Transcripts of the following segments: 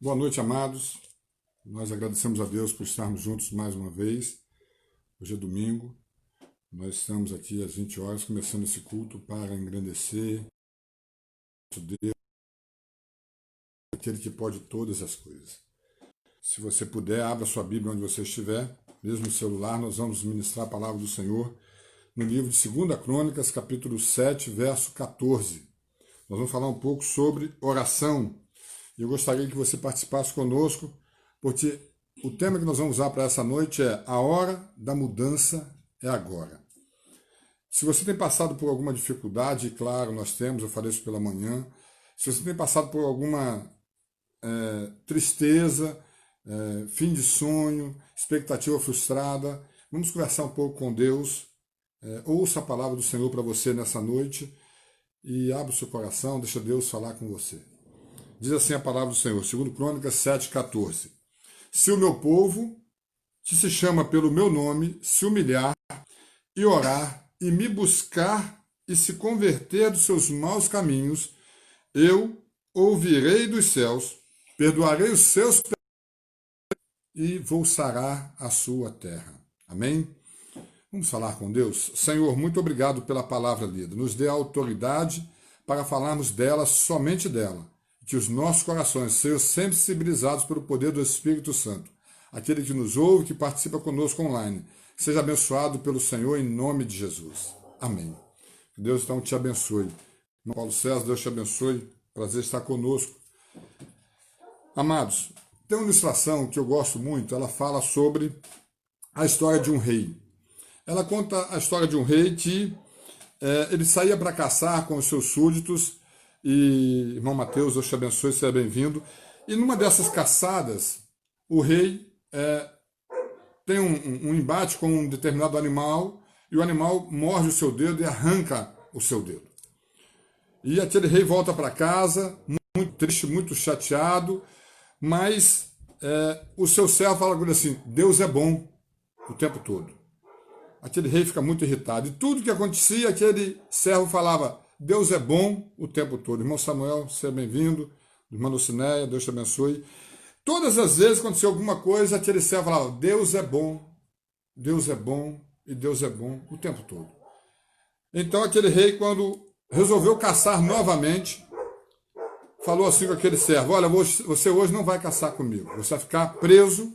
Boa noite, amados. Nós agradecemos a Deus por estarmos juntos mais uma vez. Hoje é domingo. Nós estamos aqui às 20 horas, começando esse culto para engrandecer Deus, aquele que pode todas as coisas. Se você puder, abra sua Bíblia onde você estiver, mesmo no celular. Nós vamos ministrar a palavra do Senhor no livro de 2 Crônicas, capítulo 7, verso 14. Nós vamos falar um pouco sobre oração. E eu gostaria que você participasse conosco, porque o tema que nós vamos usar para essa noite é a hora da mudança é agora. Se você tem passado por alguma dificuldade, claro, nós temos, eu falei isso pela manhã, se você tem passado por alguma tristeza, fim de sonho, expectativa frustrada, vamos conversar um pouco com Deus, ouça a palavra do Senhor para você nessa noite e abra o seu coração, deixa Deus falar com você. Diz assim a palavra do Senhor, 2 Crônicas 7,14. Se o meu povo, que se chama pelo meu nome, se humilhar e orar e me buscar e se converter dos seus maus caminhos, eu ouvirei dos céus, perdoarei os seus pecados e vou sarar a sua terra. Amém? Vamos falar com Deus? Senhor, muito obrigado pela palavra lida. Nos dê a autoridade para falarmos dela, somente dela. Que os nossos corações sejam sempre sensibilizados pelo poder do Espírito Santo. Aquele que nos ouve, que participa conosco online. Seja abençoado pelo Senhor em nome de Jesus. Amém. Que Deus então te abençoe. Irmão Paulo César, Deus te abençoe. Prazer estar conosco. Amados, tem uma ilustração que eu gosto muito. Ela fala sobre a história de um rei. Ela conta a história de um rei que ele saía para caçar com os seus súditos. E, irmão Mateus, Deus te abençoe, seja bem-vindo. E numa dessas caçadas, o rei tem um embate com um determinado animal, e o animal morde o seu dedo e arranca o seu dedo. E aquele rei volta para casa, muito triste, muito chateado, mas o seu servo fala com ele assim, Deus é bom o tempo todo. Aquele rei fica muito irritado. E tudo que acontecia, aquele servo falava, Deus é bom o tempo todo. Irmão Samuel, seja bem-vindo. Irmã Lucinéia, Deus te abençoe. Todas as vezes que acontecia alguma coisa, aquele servo falava, Deus é bom e Deus é bom o tempo todo. Então aquele rei, quando resolveu caçar novamente, falou assim com aquele servo, olha, você hoje não vai caçar comigo, você vai ficar preso,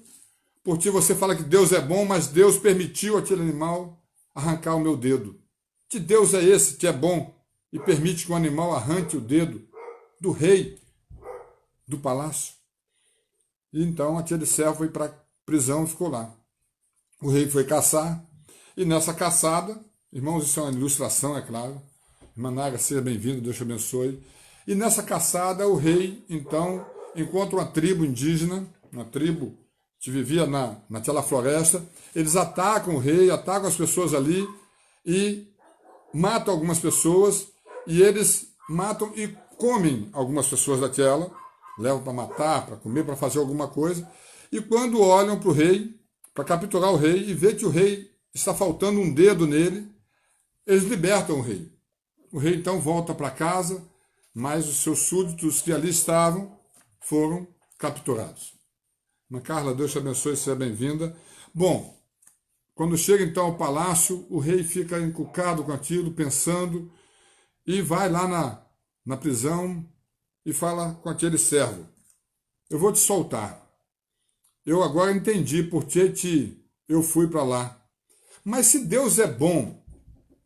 porque você fala que Deus é bom, mas Deus permitiu aquele animal arrancar o meu dedo. Que Deus é esse que é bom e permite que um animal arranque o dedo do rei do palácio? E então aquele servo foi para a prisão e ficou lá. O rei foi caçar, e nessa caçada, irmãos, isso é uma ilustração, é claro, irmã Naga, seja bem-vindo, Deus te abençoe. E nessa caçada, o rei, então, encontra uma tribo indígena, uma tribo que vivia naquela floresta, eles atacam o rei, atacam as pessoas ali, e matam algumas pessoas, e eles matam e comem algumas pessoas daquela, levam para matar, para comer, para fazer alguma coisa, e quando olham para o rei, para capturar o rei, e vê que o rei está faltando um dedo nele, eles libertam o rei. O rei então volta para casa, mas os seus súditos que ali estavam foram capturados. Irmã Carla, Deus te abençoe, seja bem-vinda. Bom, quando chega então ao palácio, o rei fica encucado com aquilo, pensando, e vai lá na prisão e fala com aquele servo, eu vou te soltar. Eu agora entendi por que eu fui para lá. Mas se Deus é bom,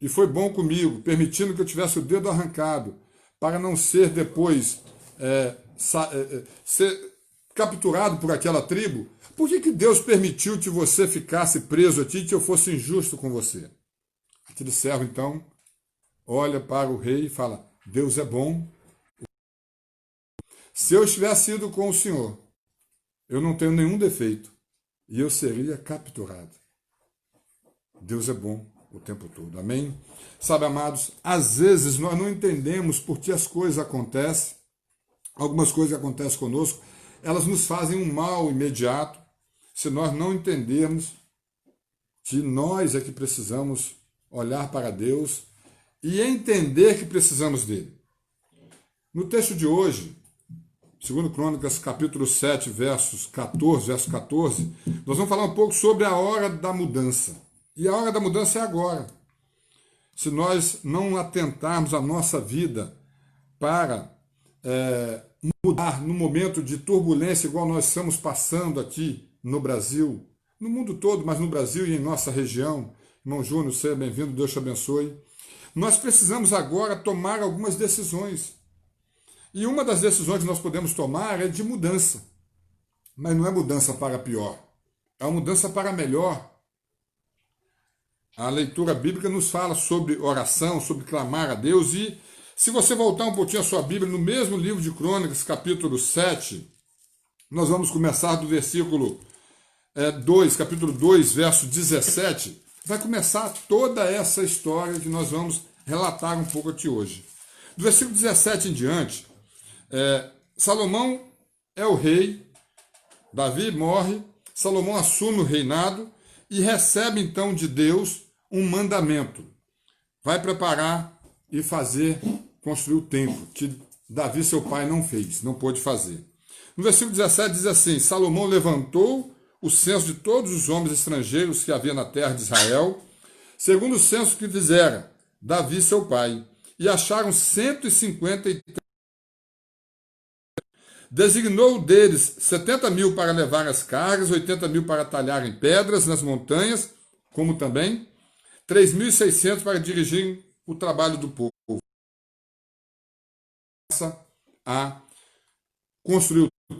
e foi bom comigo, permitindo que eu tivesse o dedo arrancado, para não ser depois ser capturado por aquela tribo, por que Deus permitiu que você ficasse preso aqui e que eu fosse injusto com você? Aquele servo, então, olha para o rei e fala, Deus é bom. Se eu tivesse ido com o Senhor, eu não tenho nenhum defeito e eu seria capturado. Deus é bom o tempo todo. Amém? Sabe, amados, às vezes nós não entendemos por que as coisas acontecem. Algumas coisas que acontecem conosco, elas nos fazem um mal imediato, se nós não entendermos que nós é que precisamos olhar para Deus e entender que precisamos dele. No texto de hoje, 2 Crônicas, capítulo 7, verso 14, nós vamos falar um pouco sobre a hora da mudança. E a hora da mudança é agora. Se nós não atentarmos a nossa vida para mudar no momento de turbulência, igual nós estamos passando aqui no Brasil, no mundo todo, mas no Brasil e em nossa região, irmão Júnior, seja bem-vindo, Deus te abençoe. Nós precisamos agora tomar algumas decisões. E uma das decisões que nós podemos tomar é de mudança. Mas não é mudança para pior, é uma mudança para melhor. A leitura bíblica nos fala sobre oração, sobre clamar a Deus. E se você voltar um pouquinho a sua Bíblia, no mesmo livro de Crônicas, capítulo 7, nós vamos começar do versículo 2, capítulo 2, verso 17. Vai começar toda essa história que nós vamos relatar um pouco aqui hoje. Do versículo 17 em diante, Salomão é o rei, Davi morre, Salomão assume o reinado e recebe então de Deus um mandamento. Vai preparar e construir o templo, que Davi, seu pai, não fez, não pôde fazer. No versículo 17 diz assim: Salomão levantou o censo de todos os homens estrangeiros que havia na terra de Israel, segundo o censo que fizera Davi, seu pai, e acharam 153. Designou deles 70.000 para levar as cargas, 80.000 para talharem pedras nas montanhas, como também 3.600 para dirigirem o trabalho do povo. A construir o...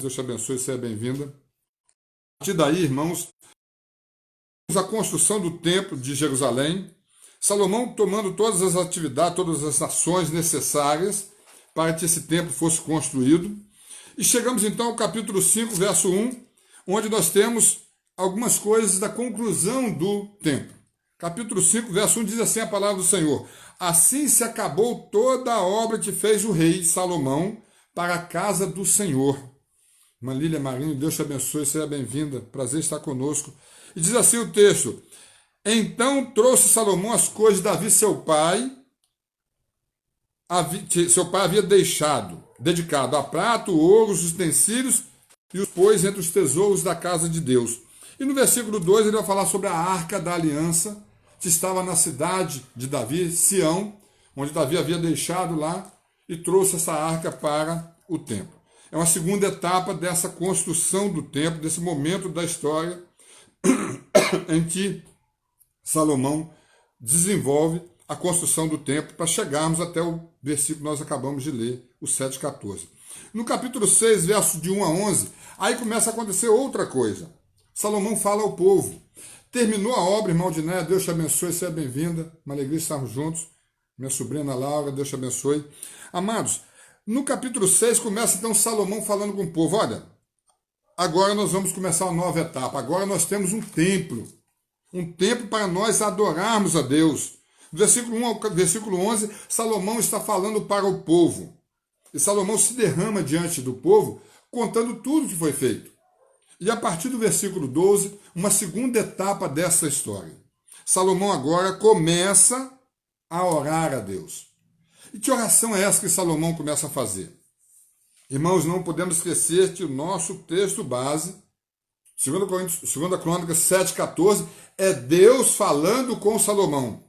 Deus te abençoe, seja bem-vinda. A partir daí, irmãos, a construção do templo de Jerusalém, Salomão tomando todas as atividades, todas as ações necessárias para que esse templo fosse construído. E chegamos então ao capítulo 5, verso 1, onde nós temos algumas coisas da conclusão do templo. Capítulo 5, verso 1 diz assim a palavra do Senhor: Assim se acabou toda a obra que fez o rei Salomão para a casa do Senhor. Irmã Lília Marinho, Deus te abençoe, seja bem-vinda, prazer estar conosco. E diz assim o texto: Então trouxe Salomão as coisas de Davi, seu pai havia dedicado a prata, o ouro, os utensílios, e os pôs entre os tesouros da casa de Deus. E no versículo 2 ele vai falar sobre a arca da aliança, que estava na cidade de Davi, Sião, onde Davi havia deixado lá, e trouxe essa arca para o templo. É uma segunda etapa dessa construção do templo, desse momento da história em que Salomão desenvolve a construção do templo para chegarmos até o versículo que nós acabamos de ler, o 7,14. No capítulo 6, verso de 1 a 11, aí começa a acontecer outra coisa. Salomão fala ao povo: terminou a obra, irmão Diné, Deus te abençoe, seja bem-vinda, uma alegria estarmos juntos. Minha sobrinha Laura, Deus te abençoe. Amados, no capítulo 6 começa então Salomão falando com o povo: olha, agora nós vamos começar uma nova etapa, agora nós temos um templo para nós adorarmos a Deus. Do versículo 1 ao versículo 11, Salomão está falando para o povo. E Salomão se derrama diante do povo, contando tudo que foi feito. E a partir do versículo 12, uma segunda etapa dessa história. Salomão agora começa a orar a Deus. E que oração é essa que Salomão começa a fazer? Irmãos, não podemos esquecer que o nosso texto base, 2 Crônicas 7,14, é Deus falando com Salomão.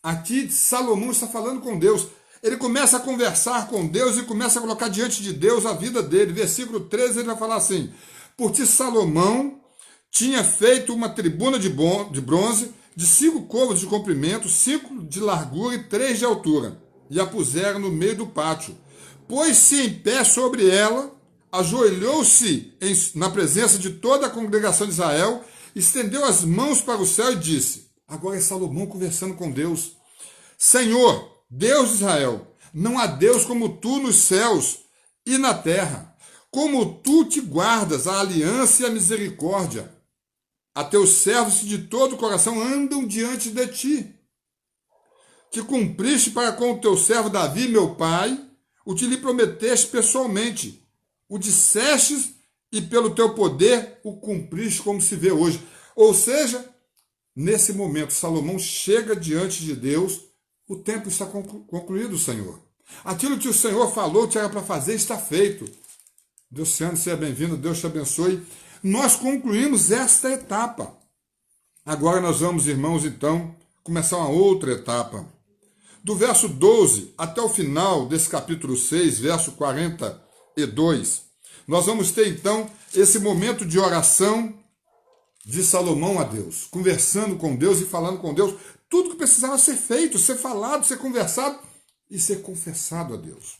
Aqui Salomão está falando com Deus. Ele começa a conversar com Deus e começa a colocar diante de Deus a vida dele. Versículo 13 ele vai falar assim: porque Salomão tinha feito uma tribuna de bronze de 5 côvados de comprimento, 5 de largura e 3 de altura, e a puseram no meio do pátio. Pôs-se em pé sobre ela, ajoelhou-se na presença de toda a congregação de Israel, estendeu as mãos para o céu e disse... Agora é Salomão conversando com Deus: Senhor, Deus de Israel, não há Deus como tu nos céus e na terra, como tu te guardas a aliança e a misericórdia. A teus servos que de todo o coração andam diante de ti, que cumpriste para com o teu servo Davi, meu pai, o que lhe prometeste pessoalmente, o dissestes e pelo teu poder o cumpriste, como se vê hoje. Ou seja, nesse momento, Salomão chega diante de Deus: o tempo está concluído, Senhor. Aquilo que o Senhor falou que era para fazer está feito. Deus te ame, seja bem-vindo, Deus te abençoe. Nós concluímos esta etapa. Agora nós vamos, irmãos, então, começar uma outra etapa. Do verso 12 até o final desse capítulo 6, verso 42, nós vamos ter, então, esse momento de oração de Salomão a Deus, conversando com Deus e falando com Deus, tudo que precisava ser feito, ser falado, ser conversado e ser confessado a Deus.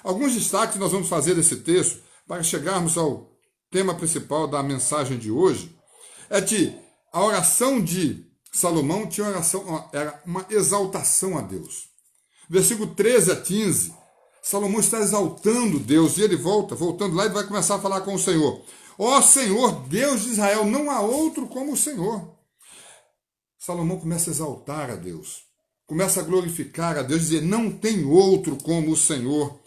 Alguns destaques nós vamos fazer desse texto para chegarmos ao tema principal da mensagem de hoje, é que a oração de Salomão tinha era uma exaltação a Deus. Versículo 13 a 15, Salomão está exaltando Deus e ele voltando lá, ele vai começar a falar com o Senhor. Ó Senhor, Deus de Israel, não há outro como o Senhor. Salomão começa a exaltar a Deus, começa a glorificar a Deus, dizer, não tem outro como o Senhor,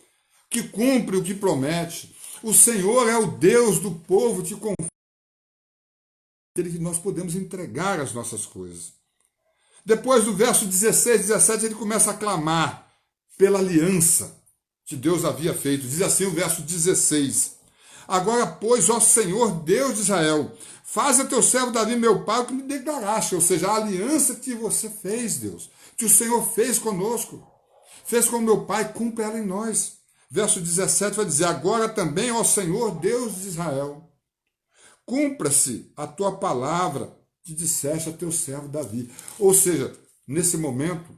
que cumpre o que promete. O Senhor é o Deus do povo, te confia, aquele que nós podemos entregar as nossas coisas. Depois do verso 16, 17, ele começa a clamar pela aliança que Deus havia feito. Diz assim o verso 16. Agora, pois, ó Senhor, Deus de Israel, faz a teu servo Davi, meu pai, o que me declaraste, ou seja, a aliança que você fez, Deus, que o Senhor fez conosco, fez com meu pai, cumpre ela em nós. Verso 17 vai dizer, agora também, ó Senhor, Deus de Israel, cumpra-se a tua palavra que disseste a teu servo Davi. Ou seja, nesse momento,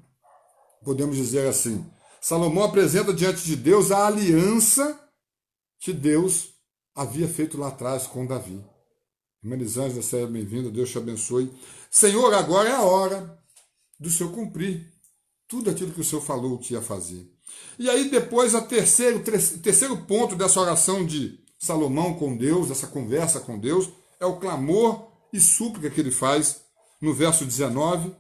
podemos dizer assim, Salomão apresenta diante de Deus a aliança que Deus havia feito lá atrás com Davi. Irmã Elisângela, seja bem-vinda, Deus te abençoe. Senhor, agora é a hora do Senhor cumprir tudo aquilo que o Senhor falou que ia fazer. E aí depois, o terceiro ponto dessa oração de Salomão com Deus, dessa conversa com Deus, é o clamor e súplica que ele faz no verso 19,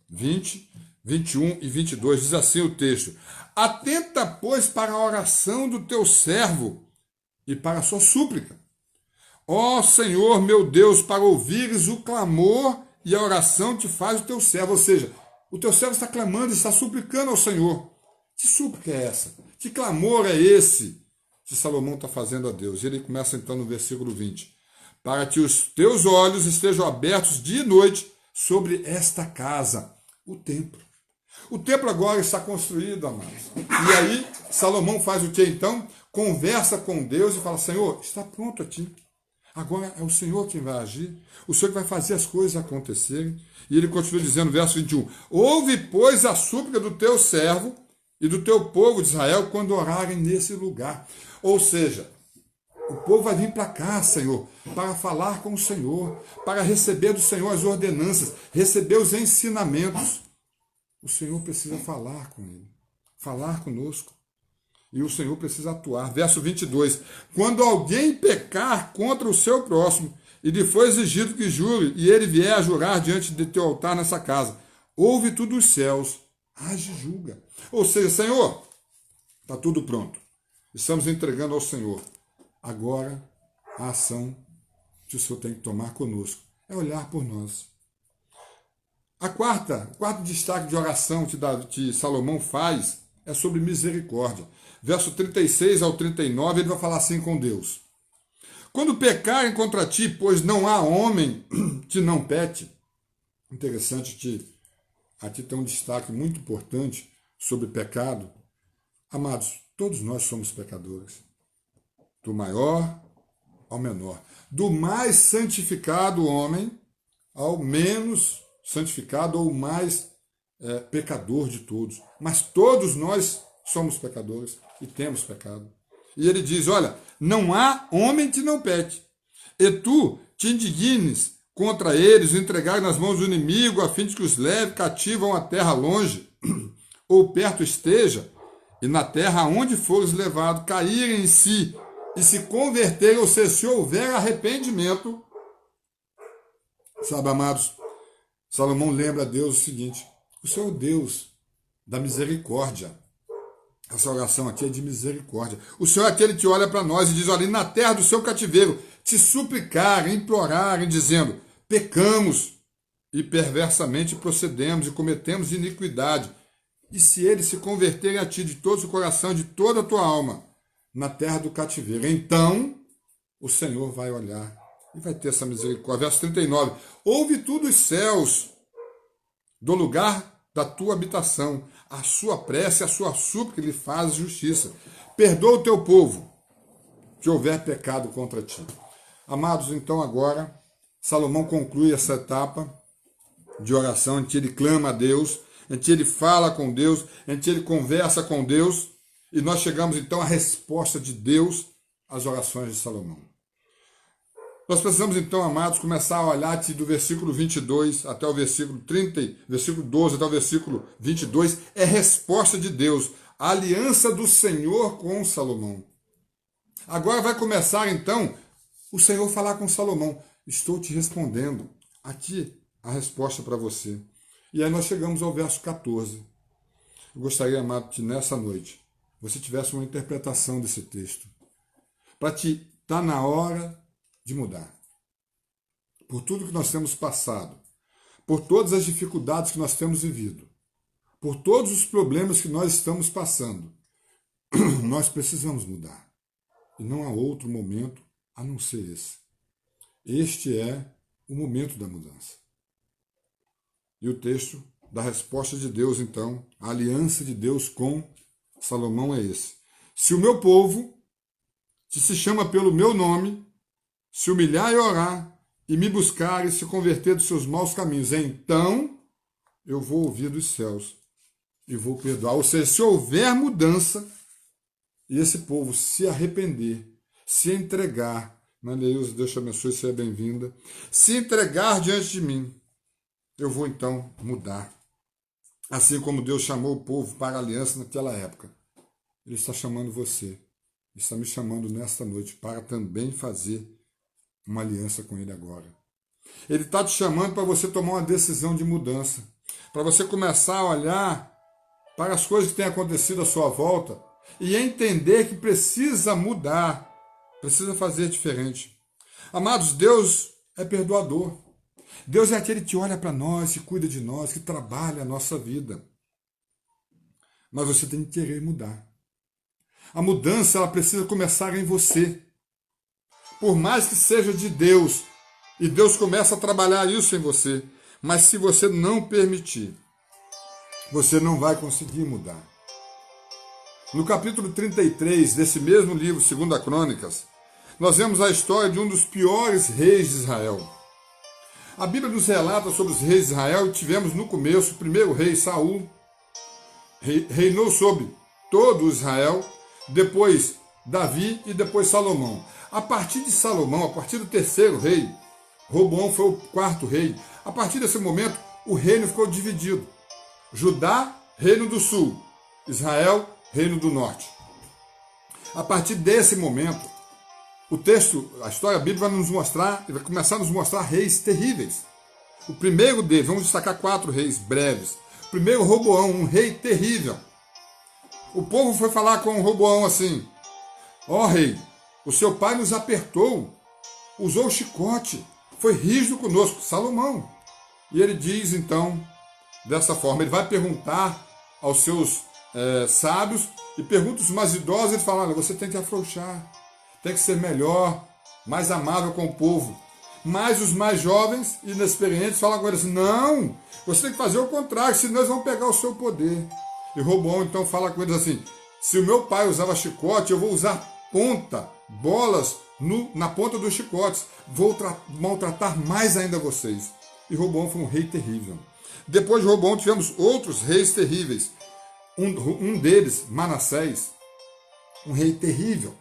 20, 21 e 22. Diz assim o texto, atenta, pois, para a oração do teu servo e para a sua súplica. Ó Senhor, meu Deus, para ouvires o clamor e a oração que faz o teu servo. Ou seja, o teu servo está clamando, está suplicando ao Senhor. Que súplica é essa? Que clamor é esse que Salomão está fazendo a Deus? E ele começa então no versículo 20. Para que os teus olhos estejam abertos dia e noite sobre esta casa, o templo. O templo agora está construído, amados. E aí, Salomão faz o que então? Conversa com Deus e fala, Senhor, está pronto aqui. Agora é o Senhor quem vai agir. O Senhor que vai fazer as coisas acontecerem. E ele continua dizendo, verso 21, ouve, pois, a súplica do teu servo e do teu povo de Israel quando orarem nesse lugar. Ou seja, o povo vai vir para cá, Senhor, para falar com o Senhor, para receber do Senhor as ordenanças, receber os ensinamentos. O Senhor precisa falar com ele, falar conosco. E o Senhor precisa atuar. Verso 22. Quando alguém pecar contra o seu próximo e lhe for exigido que jure, e ele vier a jurar diante de teu altar nessa casa, ouve tu dos céus, age e julga. Ou seja, Senhor, está tudo pronto. Estamos entregando ao Senhor. Agora, a ação que o Senhor tem que tomar conosco é olhar por nós. O quarto destaque de oração que Salomão faz é sobre misericórdia. Verso 36 ao 39, ele vai falar assim com Deus. Quando pecarem contra ti, pois não há homem que não peque. Interessante que aqui tem um destaque muito importante sobre pecado. Amados, todos nós somos pecadores. Do maior ao menor. Do mais santificado homem ao menos santificado ou mais pecador de todos. Mas todos nós somos pecadores e temos pecado. E ele diz, olha, não há homem que não peque. E tu te indignes contra eles, entregar nas mãos do inimigo, a fim de que os leve cativam a terra longe, ou perto esteja, e na terra aonde fores levado, caírem em si, e se converterem, ou seja, se houver arrependimento. Sabe, amados, Salomão lembra a Deus o seguinte, o Senhor é o Deus da misericórdia. Essa oração aqui é de misericórdia. O Senhor é aquele que olha para nós e diz, olha, na terra do seu cativeiro, te suplicarem, implorarem, dizendo, pecamos e perversamente procedemos e cometemos iniquidade. e se eles se converterem a ti de todo o coração, de toda a tua alma, na terra do cativeiro, então o Senhor vai olhar e vai ter essa misericórdia. Verso 39. Ouve tu dos céus, do lugar da tua habitação, a sua prece, a sua súplica, lhe faz justiça. Perdoa o teu povo, que houver pecado contra ti. Amados, então agora, Salomão conclui essa etapa de oração, em que ele clama a Deus, em que ele fala com Deus, em que ele conversa com Deus, e nós chegamos então à resposta de Deus às orações de Salomão. Nós precisamos então, amados, começar a olhar do versículo 22 até o versículo 30, versículo 12 até o versículo 22, é resposta de Deus, a aliança do Senhor com Salomão. Agora vai começar então o Senhor falar com Salomão. Estou te respondendo, aqui a resposta para você. E aí nós chegamos ao verso 14. Eu gostaria, amado, que nessa noite você tivesse uma interpretação desse texto. Para ti, está na hora de mudar. Por tudo que nós temos passado, por todas as dificuldades que nós temos vivido, por todos os problemas que nós estamos passando, nós precisamos mudar. E não há outro momento a não ser esse. Este é o momento da mudança. E o texto da resposta de Deus, então, a aliança de Deus com Salomão é esse. Se o meu povo, que se chama pelo meu nome, se humilhar e orar, e me buscar e se converter dos seus maus caminhos, então eu vou ouvir dos céus e vou perdoar. Ou seja, se houver mudança, e esse povo se arrepender, se entregar, Mandeus, Deus te abençoe, seja bem-vinda, se entregar diante de mim, eu vou então mudar. Assim como Deus chamou o povo para a aliança naquela época, Ele está chamando você, Ele está me chamando nesta noite para também fazer uma aliança com Ele agora. Ele está te chamando para você tomar uma decisão de mudança, para você começar a olhar para as coisas que têm acontecido à sua volta e entender que precisa mudar, precisa fazer diferente. Amados, Deus é perdoador. Deus é aquele que olha para nós, que cuida de nós, que trabalha a nossa vida. Mas você tem que querer mudar. A mudança, ela precisa começar em você. Por mais que seja de Deus, e Deus começa a trabalhar isso em você, mas se você não permitir, você não vai conseguir mudar. No capítulo 33 desse mesmo livro, 2 Crônicas, nós vemos a história de um dos piores reis de Israel. A Bíblia nos relata sobre os reis de Israel, e tivemos no começo o primeiro rei, Saul, reinou sobre todo Israel, depois Davi e depois Salomão. A partir de Salomão, a partir do terceiro rei, Roboão foi o quarto rei, a partir desse momento o reino ficou dividido. Judá, reino do sul, Israel, reino do norte. A partir desse momento, o texto, a história bíblica vai começar a nos mostrar reis terríveis. O primeiro deles, vamos destacar 4 reis breves. O primeiro, Roboão, um rei terrível. O povo foi falar com Roboão assim: ó rei, o seu pai nos apertou, usou o chicote, foi rígido conosco, Salomão. E ele diz então, dessa forma, ele vai perguntar aos seus sábios, e pergunta os mais idosos, ele fala: olha, você tem que afrouxar, tem que ser melhor, mais amável com o povo. Mas os mais jovens e inexperientes falam com ele assim: não, você tem que fazer o contrário, senão eles vão pegar o seu poder. E Roboão então fala com eles assim: se o meu pai usava chicote, eu vou usar bolas na ponta dos chicotes, vou maltratar mais ainda vocês. E Roboão foi um rei terrível. Depois de Roboão tivemos outros reis terríveis. Um deles, Manassés, um rei terrível,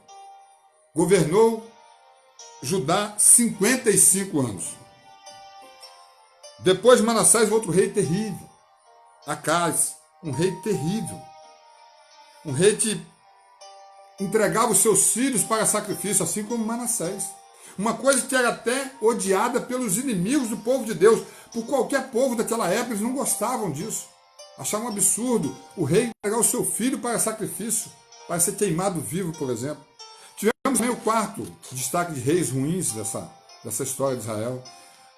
governou Judá 55 anos. Depois de Manassés, outro rei terrível, Acaz, um rei terrível, um rei que entregava os seus filhos para sacrifício, assim como Manassés. Uma coisa que era até odiada pelos inimigos do povo de Deus, por qualquer povo daquela época, eles não gostavam disso. Achavam um absurdo o rei entregar o seu filho para sacrifício, para ser queimado vivo, por exemplo. Tivemos também o quarto destaque de reis ruins dessa história de Israel,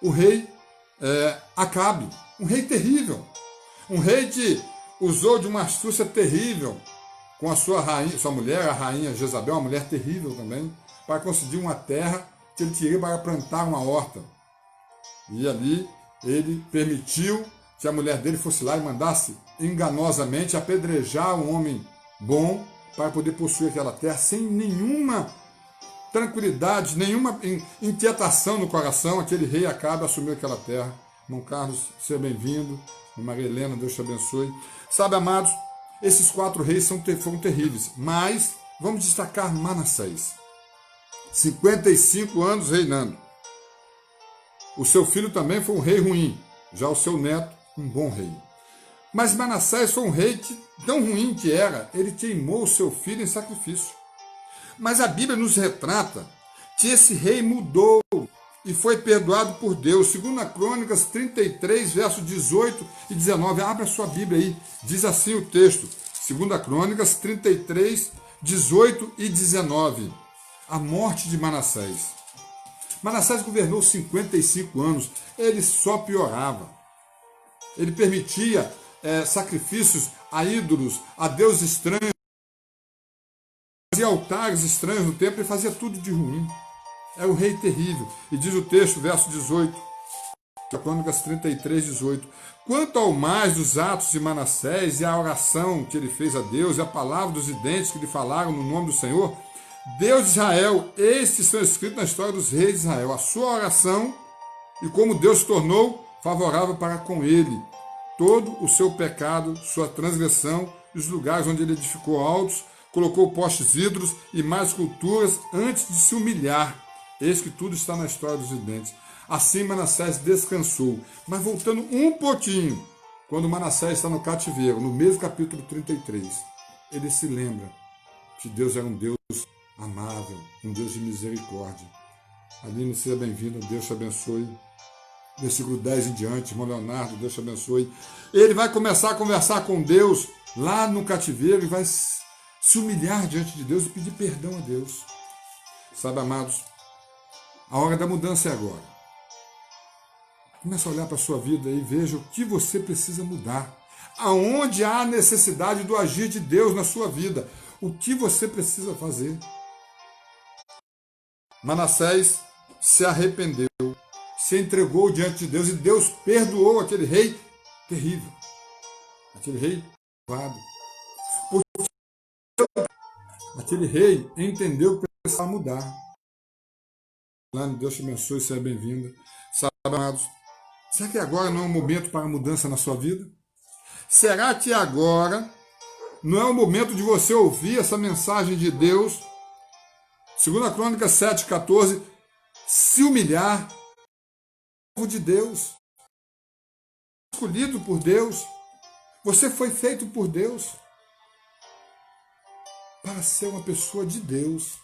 o rei Acabe, um rei terrível, um rei que usou de uma astúcia terrível com a sua rainha, sua mulher, a rainha Jezabel, uma mulher terrível também, para conseguir uma terra que ele queria para plantar uma horta. E ali ele permitiu que a mulher dele fosse lá e mandasse enganosamente apedrejar um homem bom para poder possuir aquela terra sem nenhuma tranquilidade, nenhuma inquietação no coração. Aquele rei Acabe assumiu aquela terra. Irmão Carlos, seja bem-vindo. Maria Helena, Deus te abençoe. Sabe, amados, esses 4 reis foram terríveis, mas vamos destacar Manassés. 55 anos reinando. O seu filho também foi um rei ruim, já o seu neto, um bom rei. Mas Manassés foi um rei tão ruim que era, ele queimou o seu filho em sacrifício. Mas a Bíblia nos retrata que esse rei mudou e foi perdoado por Deus. 2 Crônicas 33, versos 18 e 19. Abra a sua Bíblia aí. Diz assim o texto. 2 Crônicas 33, 18 e 19. A morte de Manassés. Manassés governou 55 anos. Ele só piorava. Ele permitia sacrifícios a ídolos, a deuses estranhos. Fazia altares estranhos no templo e fazia tudo de ruim. É um rei terrível. E diz o texto, verso 18, Crônicas 33, 18. Quanto ao mais dos atos de Manassés e a oração que ele fez a Deus e a palavra dos videntes que lhe falaram no nome do Senhor, Deus de Israel, estes são escritos na história dos reis de Israel. A sua oração e como Deus se tornou favorável para com ele. Todo o seu pecado, sua transgressão e os lugares onde ele edificou altos, colocou postes ídolos e mais esculturas antes de se humilhar. Eis que tudo está na história dos videntes. Assim Manassés descansou. Mas voltando um pouquinho, quando Manassés está no cativeiro, no mesmo capítulo 33, ele se lembra que Deus era um Deus amável, um Deus de misericórdia. Aline, seja bem-vinda, Deus te abençoe. Versículo 10 em diante, irmão Leonardo, Deus te abençoe. Ele vai começar a conversar com Deus lá no cativeiro e vai se humilhar diante de Deus e pedir perdão a Deus. Sabe, amados, a hora da mudança é agora. Comece a olhar para a sua vida e veja o que você precisa mudar. Aonde há necessidade do agir de Deus na sua vida. O que você precisa fazer. Manassés se arrependeu, se entregou diante de Deus e Deus perdoou aquele rei terrível. Aquele rei malvado. Aquele rei entendeu que precisava mudar. Deus te abençoe, seja bem-vinda. Sabe, amados, será que agora não é um momento para mudança na sua vida? Será que agora não é o momento de você ouvir essa mensagem de Deus? 2 Crônicas 7,14, se humilhar, povo de Deus, escolhido por Deus, você foi feito por Deus para ser uma pessoa de Deus.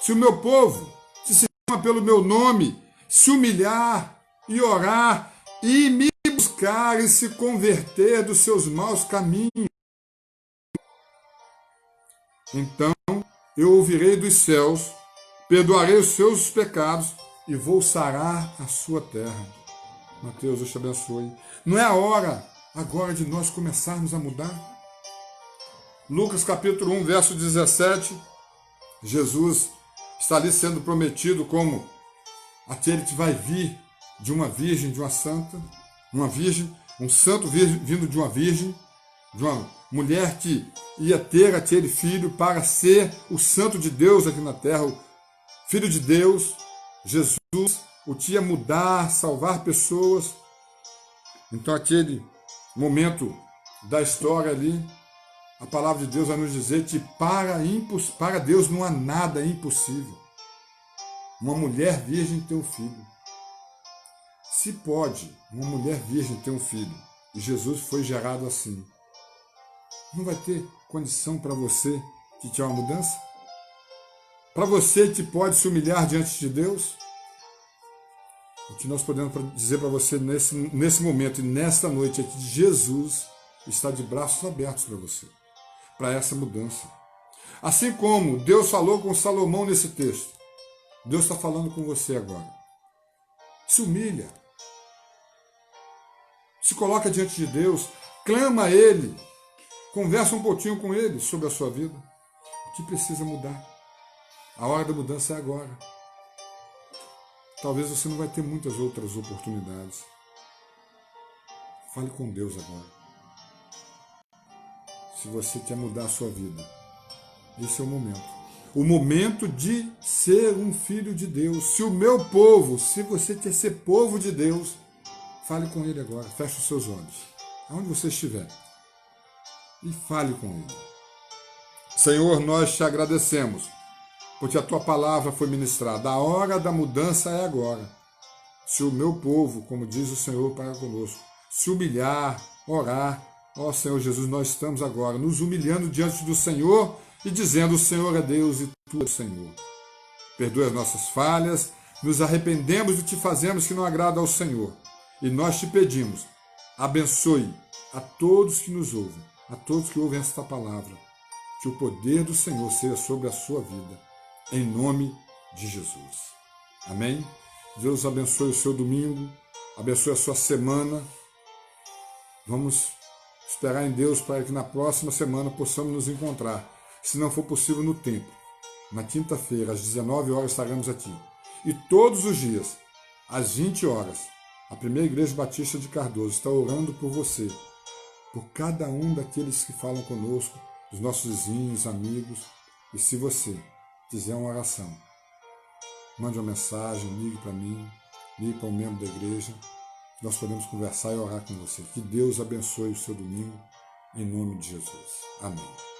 Se o meu povo se chama pelo meu nome, se humilhar e orar e me buscar e se converter dos seus maus caminhos, então eu ouvirei dos céus, perdoarei os seus pecados e vou sarar a sua terra. Mateus, Deus te abençoe. Não é a hora agora de nós começarmos a mudar? Lucas capítulo 1, verso 17, Jesus está ali sendo prometido como aquele que vai vir de uma virgem, de uma santa, uma virgem, um santo vindo de uma virgem, de uma mulher que ia ter aquele filho para ser o santo de Deus aqui na terra, o filho de Deus, Jesus, o que ia mudar, salvar pessoas. Então aquele momento da história ali, a palavra de Deus vai nos dizer que para Deus não há nada impossível. Uma mulher virgem ter um filho. Se pode uma mulher virgem ter um filho, e Jesus foi gerado assim, não vai ter condição para você que quer uma mudança? Para você que pode se humilhar diante de Deus? O que nós podemos dizer para você nesse momento e nesta noite é que Jesus está de braços abertos para você, para essa mudança. Assim como Deus falou com Salomão nesse texto, Deus está falando com você agora. Se humilha. Se coloca diante de Deus. clama a Ele, conversa um pouquinho com Ele sobre a sua vida. O que precisa mudar? A hora da mudança é agora. Talvez você não vai ter muitas outras oportunidades. Fale com Deus agora. Se você quer mudar a sua vida, esse é o momento. O momento de ser um filho de Deus. Se o meu povo, se você quer ser povo de Deus, fale com Ele agora. Feche os seus olhos, aonde você estiver, e fale com Ele. Senhor, nós te agradecemos, porque a Tua palavra foi ministrada. A hora da mudança é agora. Se o meu povo, como diz o Senhor para conosco, se humilhar, orar, ó Senhor Jesus, nós estamos agora nos humilhando diante do Senhor e dizendo: o Senhor é Deus e Tu és o Senhor. Perdoe as nossas falhas, nos arrependemos do que fazemos que não agrada ao Senhor. E nós te pedimos, abençoe a todos que nos ouvem, a todos que ouvem esta palavra, que o poder do Senhor seja sobre a sua vida, em nome de Jesus. Amém? Deus abençoe o seu domingo, abençoe a sua semana. Vamos esperar em Deus para que na próxima semana possamos nos encontrar, se não for possível no templo. Na quinta-feira, às 19 horas, estaremos aqui. E todos os dias, às 20 horas, a Primeira Igreja Batista de Cardoso está orando por você, por cada um daqueles que falam conosco, dos nossos vizinhos, amigos. E se você quiser uma oração, mande uma mensagem, ligue para mim, ligue para um membro da igreja. Nós podemos conversar e orar com você. Que Deus abençoe o seu domingo, em nome de Jesus. Amém.